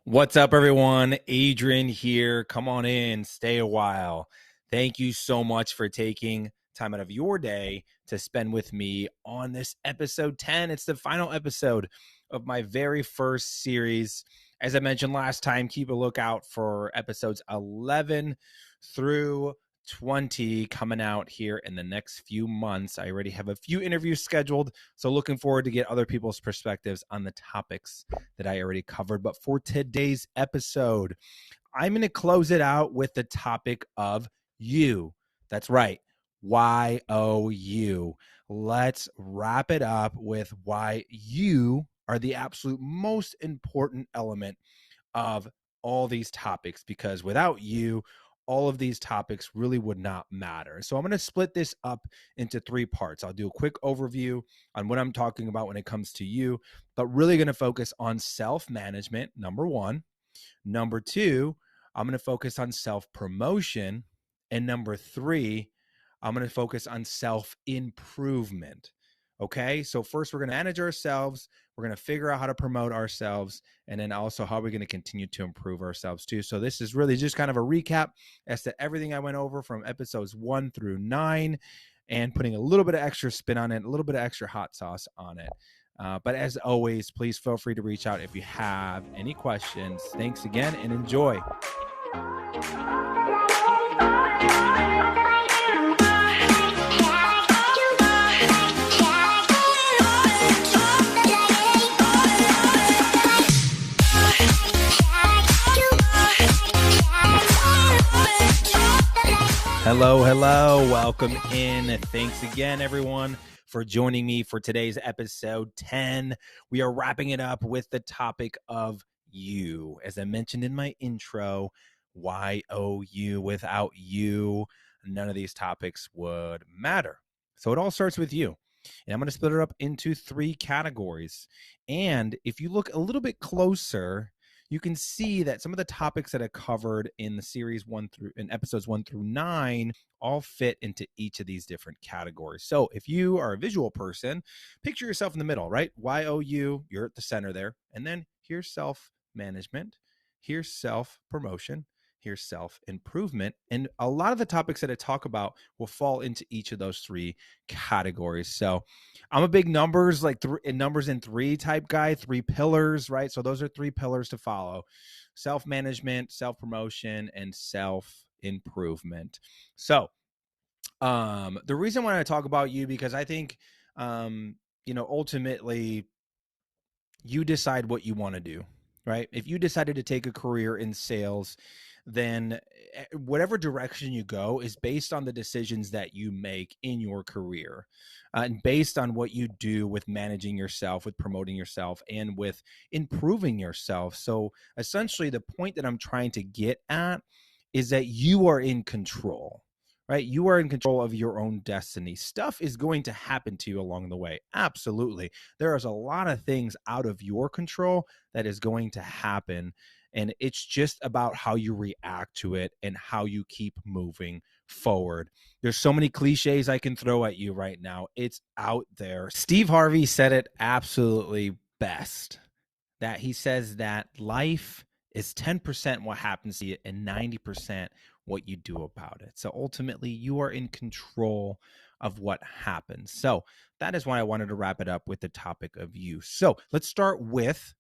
What's up, everyone? Adrian here. Come on in, stay a while. Thank you so much for taking time out of your day to spend with me on this episode 10. It's the final episode of my very first series. As I mentioned last time, keep a lookout for episodes 11 through 20 coming out here in the next few months. I already have a few interviews scheduled, so looking forward to get other people's perspectives on the topics that I already covered. But for today's episode, I'm going to close it out with the topic of you. That's right. YOU. Let's wrap it up with why you are the absolute most important element of all these topics, because without you, all of these topics really would not matter. So I'm going to split this up into three parts. I'll do a quick overview on what I'm talking about when it comes to you, but really going to focus on self-management, number one. Number two, I'm going to focus on self-promotion. And number three, I'm going to focus on self-improvement. Okay, so first we're going to manage ourselves. We're going to figure out how to promote ourselves, and then also how we're going to continue to improve ourselves too. So this is really just kind of a recap as to everything I went over from episodes 1 through 9, and putting a little bit of extra spin on it, a little bit of extra hot sauce on it. But as always, please feel free to reach out if you have any questions. Thanks again and enjoy. Hello. Welcome in. Thanks again, everyone, for joining me for today's episode 10. We are wrapping it up with the topic of you. As I mentioned in my intro, YOU. Without you, none of these topics would matter. So it all starts with you. And I'm going to split it up into three categories. And if you look a little bit closer, you can see that some of the topics that I covered in the series in episodes 1 through 9 all fit into each of these different categories. So if you are a visual person, picture yourself in the middle, right? YOU, you're at the center there. And then here's self-management, here's self-promotion, here's self-improvement. And a lot of the topics that I talk about will fall into each of those three categories. So I'm a big numbers, numbers in three type guy, 3 pillars, right? So those are 3 pillars to follow: self-management, self-promotion, and self-improvement. So the reason why I talk about you, because I think, ultimately you decide what you want to do, right? If you decided to take a career in sales, then whatever direction you go is based on the decisions that you make in your career, and based on what you do with managing yourself, with promoting yourself, and with improving yourself. So essentially, the point that I'm trying to get at is that you are in control, right? You are in control of your own destiny. Stuff is going to happen to you along the way. Absolutely. There is a lot of things out of your control that is going to happen. And it's just about how you react to it and how you keep moving forward. There's so many cliches I can throw at you right now. It's out there. Steve Harvey said it absolutely best, that he says that life is 10% what happens to you and 90% what you do about it. So ultimately, you are in control of what happens. So that is why I wanted to wrap it up with the topic of you. So let's start with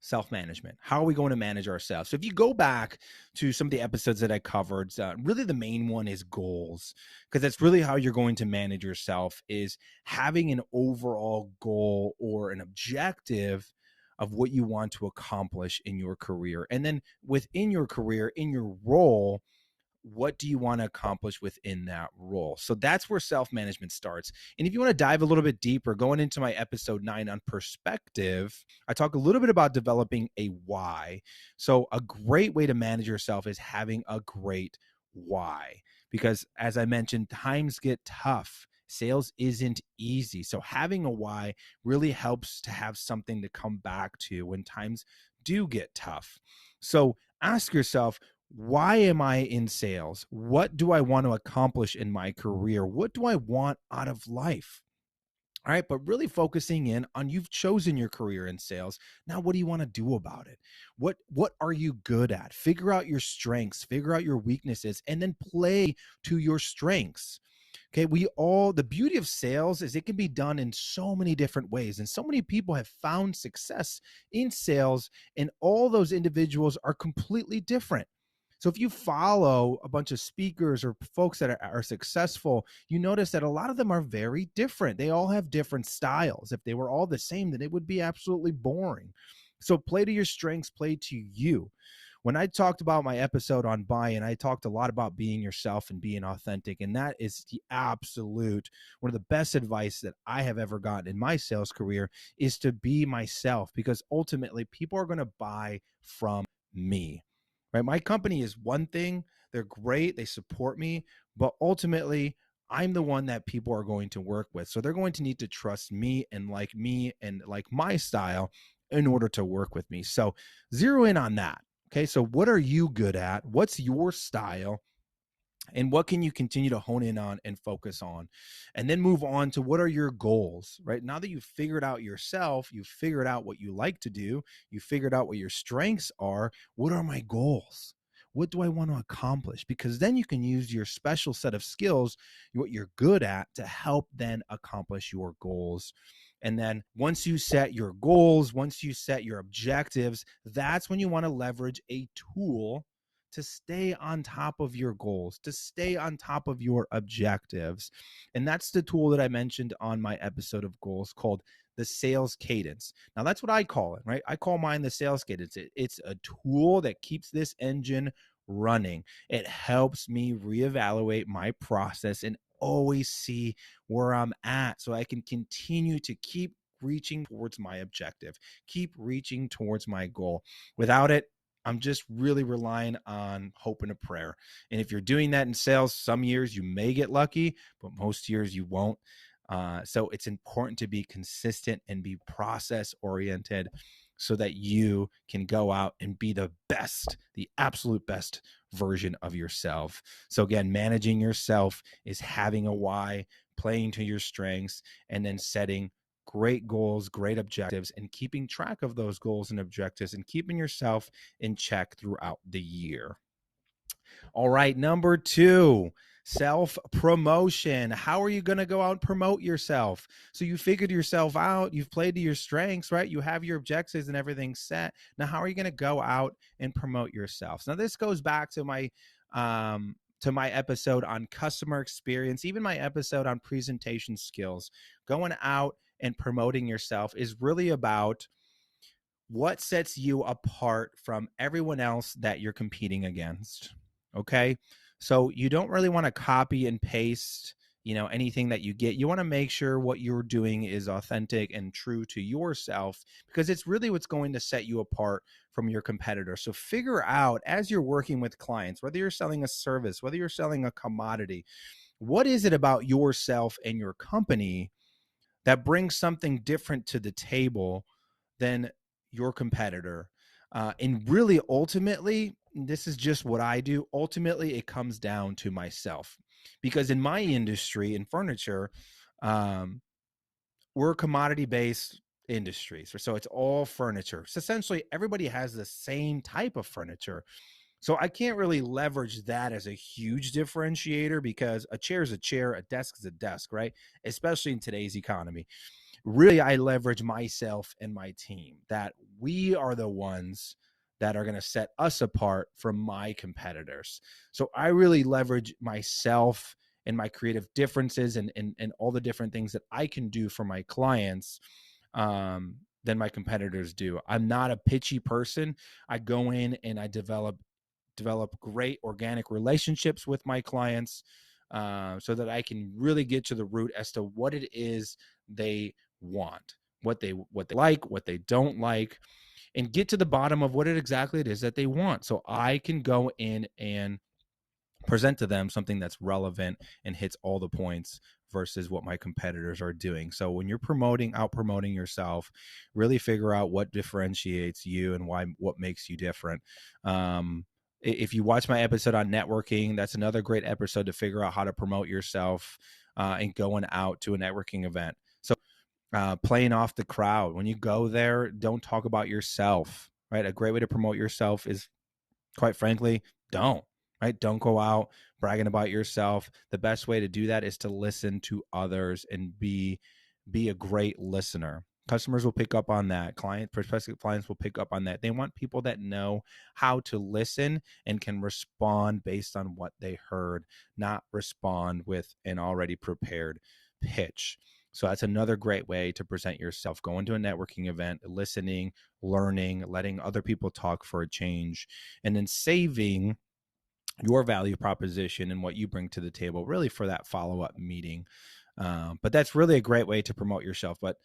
self-management. How are we going to manage ourselves? So if you go back to some of the episodes that I covered, really the main one is goals, because that's really how you're going to manage yourself, is having an overall goal or an objective of what you want to accomplish in your career. And then within your career, in your role, what do you want to accomplish within that role? So that's where self-management starts. And if you want to dive a little bit deeper, going into my episode 9 on perspective, I talk a little bit about developing a why. So a great way to manage yourself is having a great why, because as I mentioned, times get tough. Sales isn't easy. So having a why really helps to have something to come back to when times do get tough. So ask yourself, why am I in sales? What do I want to accomplish in my career? What do I want out of life? All right, but really focusing in on you've chosen your career in sales. Now, what do you want to do about it? What are you good at? Figure out your strengths, figure out your weaknesses, and then play to your strengths. Okay, the beauty of sales is it can be done in so many different ways. And so many people have found success in sales, and all those individuals are completely different. So if you follow a bunch of speakers or folks that are successful, you notice that a lot of them are very different. They all have different styles. If they were all the same, then it would be absolutely boring. So play to your strengths, play to you. When I talked about my episode on buy-in, I talked a lot about being yourself and being authentic. And that is the absolute one of the best advice that I have ever gotten in my sales career is to be myself, because ultimately people are going to buy from me. Right? My company is one thing. They're great. They support me, but ultimately I'm the one that people are going to work with. So they're going to need to trust me and like my style in order to work with me. So zero in on that. Okay, so what are you good at? What's your style? And what can you continue to hone in on and focus on? And then move on to what are your goals, right? Now that you've figured out yourself, you've figured out what you like to do, you figured out what your strengths are. What are my goals? What do I want to accomplish? Because then you can use your special set of skills, what you're good at, to help then accomplish your goals. And then once you set your goals, once you set your objectives, that's when you want to leverage a tool to stay on top of your goals, to stay on top of your objectives. And that's the tool that I mentioned on my episode of goals called the sales cadence. Now, that's what I call it, right? I call mine the sales cadence. It's a tool that keeps this engine running. It helps me reevaluate my process and always see where I'm at so I can continue to keep reaching towards my objective, keep reaching towards my goal. Without it, I'm just really relying on hope and a prayer. And if you're doing that in sales, some years you may get lucky, but most years you won't. So it's important to be consistent and be process oriented so that you can go out and be the best, the absolute best version of yourself. So again, managing yourself is having a why, playing to your strengths, and then setting great goals, great objectives, and keeping track of those goals and objectives and keeping yourself in check throughout the year. All right, number 2, self promotion. How are you going to go out and promote yourself? So you figured yourself out, you've played to your strengths, right? You have your objectives and everything set. Now, how are you going to go out and promote yourself? Now, this goes back to my episode on customer experience, even my episode on presentation skills. Going out and promoting yourself is really about what sets you apart from everyone else that you're competing against. Okay. So you don't really want to copy and paste, anything that you get. You want to make sure what you're doing is authentic and true to yourself, because it's really what's going to set you apart from your competitor. So figure out, as you're working with clients, whether you're selling a service, whether you're selling a commodity, what is it about yourself and your company that brings something different to the table than your competitor? And really, ultimately, this is just what I do. Ultimately, it comes down to myself, because in my industry, in furniture, we're a commodity based industry. So it's all furniture. So essentially, everybody has the same type of furniture. So I can't really leverage that as a huge differentiator, because a chair is a chair, a desk is a desk, right? Especially in today's economy. Really, I leverage myself and my team, that we are the ones that are going to set us apart from my competitors. So I really leverage myself and my creative differences and all the different things that I can do for my clients than my competitors do. I'm not a pitchy person. I go in and I develop great organic relationships with my clients, so that I can really get to the root as to what it is they want, what they like, what they don't like, and get to the bottom of what exactly it is that they want, so I can go in and present to them something that's relevant and hits all the points versus what my competitors are doing. So when you're out promoting yourself, really figure out what differentiates you and what makes you different. If you watch my episode on networking, that's another great episode to figure out how to promote yourself and going out to a networking event. So playing off the crowd. When you go there, don't talk about yourself, right? A great way to promote yourself is, quite frankly, don't, right? Don't go out bragging about yourself. The best way to do that is to listen to others and be a great listener. Customers will pick up on that. Prospective clients will pick up on that. They want people that know how to listen and can respond based on what they heard, not respond with an already prepared pitch. So that's another great way to present yourself. Going to a networking event, listening, learning, letting other people talk for a change, and then saving your value proposition and what you bring to the table really for that follow-up meeting. But that's really a great way to promote yourself. But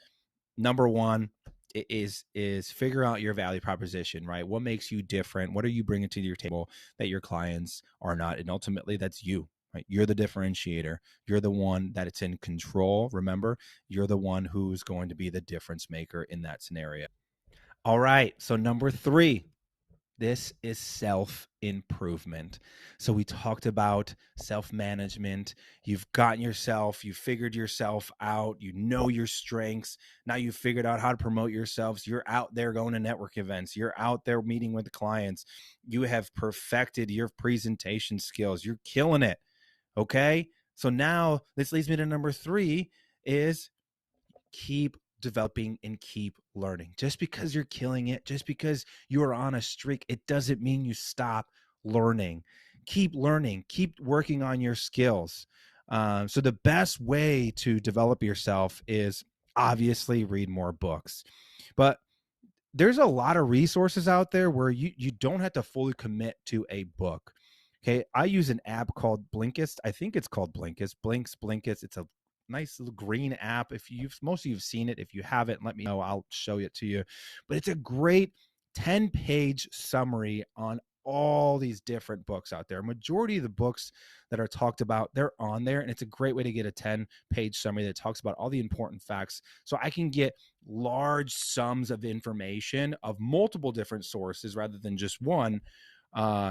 number one is figure out your value proposition, right? What makes you different? What are you bringing to your table that your clients are not? And ultimately, that's you, right? You're the differentiator. You're the one that it's in control. Remember, you're the one who's going to be the difference maker in that scenario. All right. So number three, this is self improvement. So we talked about self management. You've gotten yourself, you figured yourself out, you know your strengths. Now you've figured out how to promote yourselves. You're out there going to network events, you're out there meeting with the clients. You have perfected your presentation skills. You're killing it. Okay. So now this leads me to number three is keep developing and keep learning. Just because you're killing it, just because you are on a streak, it doesn't mean you stop learning. Keep learning, keep working on your skills. So the best way to develop yourself is obviously read more books. But there's a lot of resources out there where you don't have to fully commit to a book. Okay, I use an app called Blinkist. I think it's called Blinkist. Blinkist. It's a nice little green app. If you've most of you've seen it, if you haven't, let me know. I'll show it to you. But it's a great 10-page summary on all these different books out there. Majority of the books that are talked about, they're on there, and it's a great way to get a 10-page summary that talks about all the important facts. So I can get large sums of information of multiple different sources rather than just one,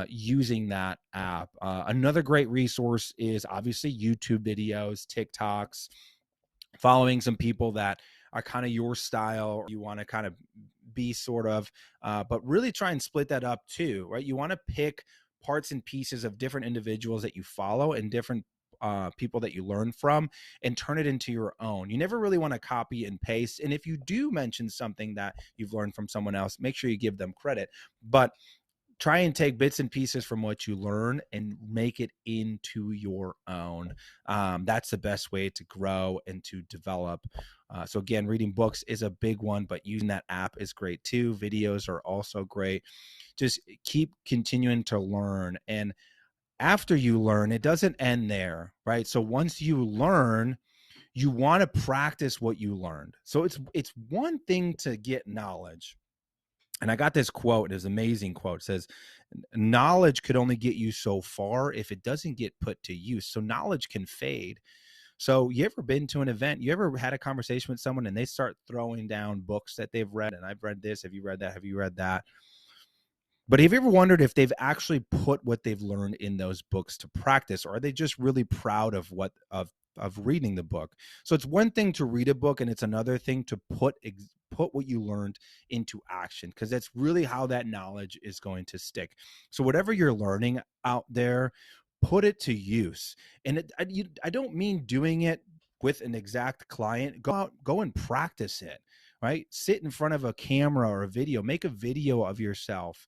using that app. Another great resource is obviously YouTube videos, TikToks, following some people that are kind of your style, or you want to kind of be sort of, but really try and split that up too, right? You want to pick parts and pieces of different individuals that you follow and different people that you learn from and turn it into your own. You never really want to copy and paste. And if you do mention something that you've learned from someone else, make sure you give them credit. But try and take bits and pieces from what you learn and make it into your own. That's the best way to grow and to develop. So again, reading books is a big one, but using that app is great too. Videos are also great. Just keep continuing to learn. And after you learn, it doesn't end there, right? So once you learn, you want to practice what you learned. So it's one thing to get knowledge. And I got this quote, it's an amazing quote. It says, knowledge could only get you so far if it doesn't get put to use. So knowledge can fade. So you ever been to an event, you ever had a conversation with someone and they start throwing down books that they've read, and I've read this, have you read that, have you read that? But have you ever wondered if they've actually put what they've learned in those books to practice, or are they just really proud of what of reading the book? So it's one thing to read a book, and it's another thing to put what you learned into action, because that's really how that knowledge is going to stick. So whatever you're learning out there, put it to use. And I don't mean doing it with an exact client. Go out, go and practice it. Right? Sit in front of a camera or a video, make a video of yourself,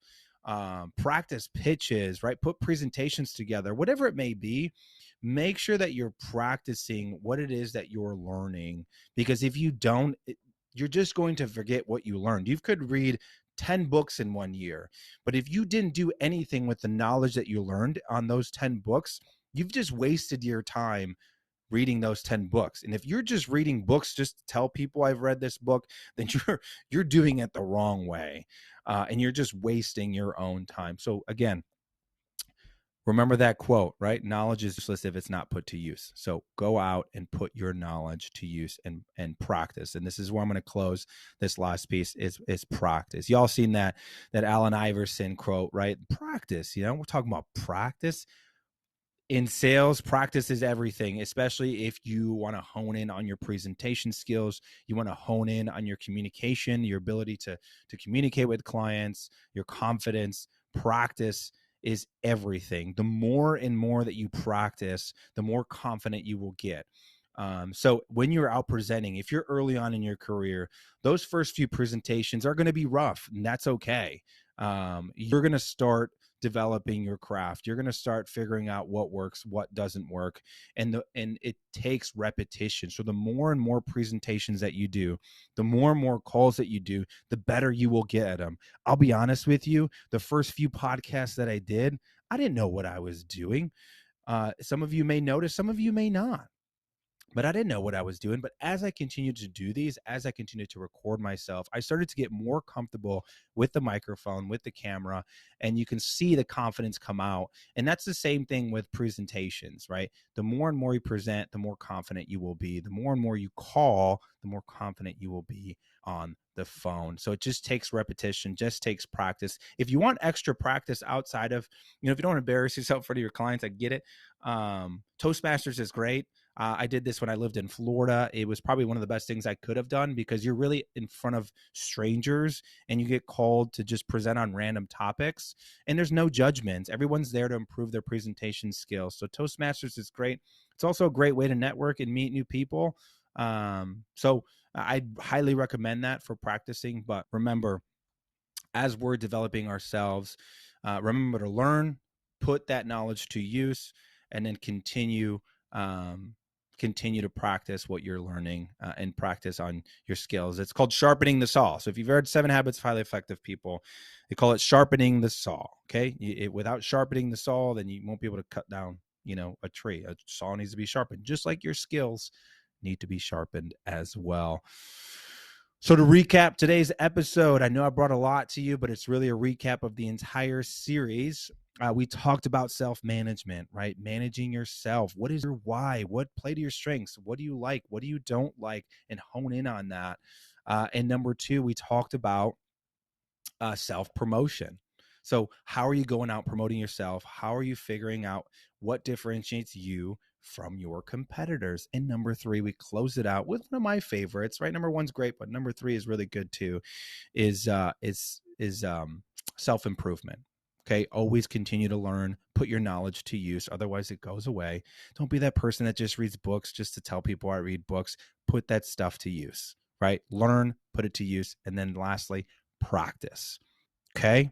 practice pitches, right? Put presentations together, whatever it may be. Make sure that you're practicing what it is that you're learning, because if you don't, you're just going to forget what you learned. You could read 10 books in 1 year, but if you didn't do anything with the knowledge that you learned on those 10 books, you've just wasted your time reading those 10 books. And if you're just reading books just to tell people I've read this book, then you're doing it the wrong way, and you're just wasting your own time. So again, remember that quote, right? Knowledge is useless if it's not put to use. So go out and put your knowledge to use and practice. And this is where I'm going to close this last piece is practice. Y'all seen that Allen Iverson quote, right? Practice. We're talking about practice. In sales, practice is everything, especially if you want to hone in on your presentation skills. You want to hone in on your communication, your ability to communicate with clients, your confidence. Practice is everything. The more and more that you practice, the more confident you will get. So when you're out presenting, if you're early on in your career, those first few presentations are going to be rough, and that's okay. You're going to start developing your craft. You're going to start figuring out what works, what doesn't work, and it takes repetition. So the more and more presentations that you do, the more and more calls that you do, the better you will get at them. I'll be honest with you, the first few podcasts that I did, I didn't know what I was doing. Some of you may notice, some of you may not, but I didn't know what I was doing. But as I continued to do these, as I continued to record myself, I started to get more comfortable with the microphone, with the camera, and you can see the confidence come out. And that's the same thing with presentations, right? The more and more you present, the more confident you will be. The more and more you call, the more confident you will be on the phone. So it just takes repetition, just takes practice. If you want extra practice outside of, if you don't want to embarrass yourself in front of your clients, I get it. Toastmasters is great. I did this when I lived in Florida. It was probably one of the best things I could have done because you're really in front of strangers and you get called to just present on random topics and there's no judgments. Everyone's there to improve their presentation skills. So Toastmasters is great. It's also a great way to network and meet new people. So I highly recommend that for practicing. But remember, as we're developing ourselves, remember to learn, put that knowledge to use, and then continue to practice what you're learning and practice on your skills. It's called sharpening the saw. So if you've heard 7 Habits of Highly Effective People, they call it sharpening the saw. Okay. Without sharpening the saw, then you won't be able to cut down, a tree. A saw needs to be sharpened, just like your skills need to be sharpened as well. So to recap today's episode, I know I brought a lot to you, but it's really a recap of the entire series. We talked about self-management, right? Managing yourself. What is your why? What play to your strengths? What do you like? What do you don't like? And hone in on that. And number 2, we talked about self-promotion. So how are you going out promoting yourself? How are you figuring out what differentiates you from your competitors? And number 3, we close it out with one of my favorites, right? Number 1's great, but number 3 is really good too, is self-improvement. Okay. Always continue to learn, put your knowledge to use. Otherwise it goes away. Don't be that person that just reads books just to tell people I read books. Put that stuff to use, right? Learn, put it to use. And then lastly, practice. Okay.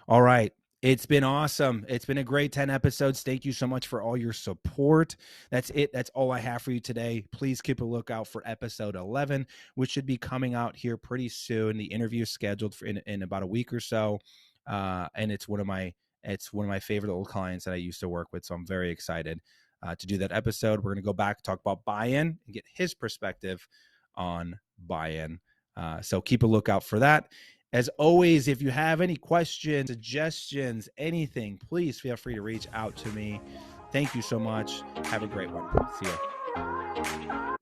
All right. It's been awesome. It's been a great 10 episodes. Thank you so much for all your support. That's it. That's all I have for you today. Please keep a lookout for episode 11, which should be coming out here pretty soon. The interview is scheduled for in about a week or so. And it's one of my favorite old clients that I used to work with. So I'm very excited to do that episode. We're going to go back, talk about buy-in, and get his perspective on buy-in. So keep a lookout for that. As always, if you have any questions, suggestions, anything, please feel free to reach out to me. Thank you so much. Have a great one. See ya.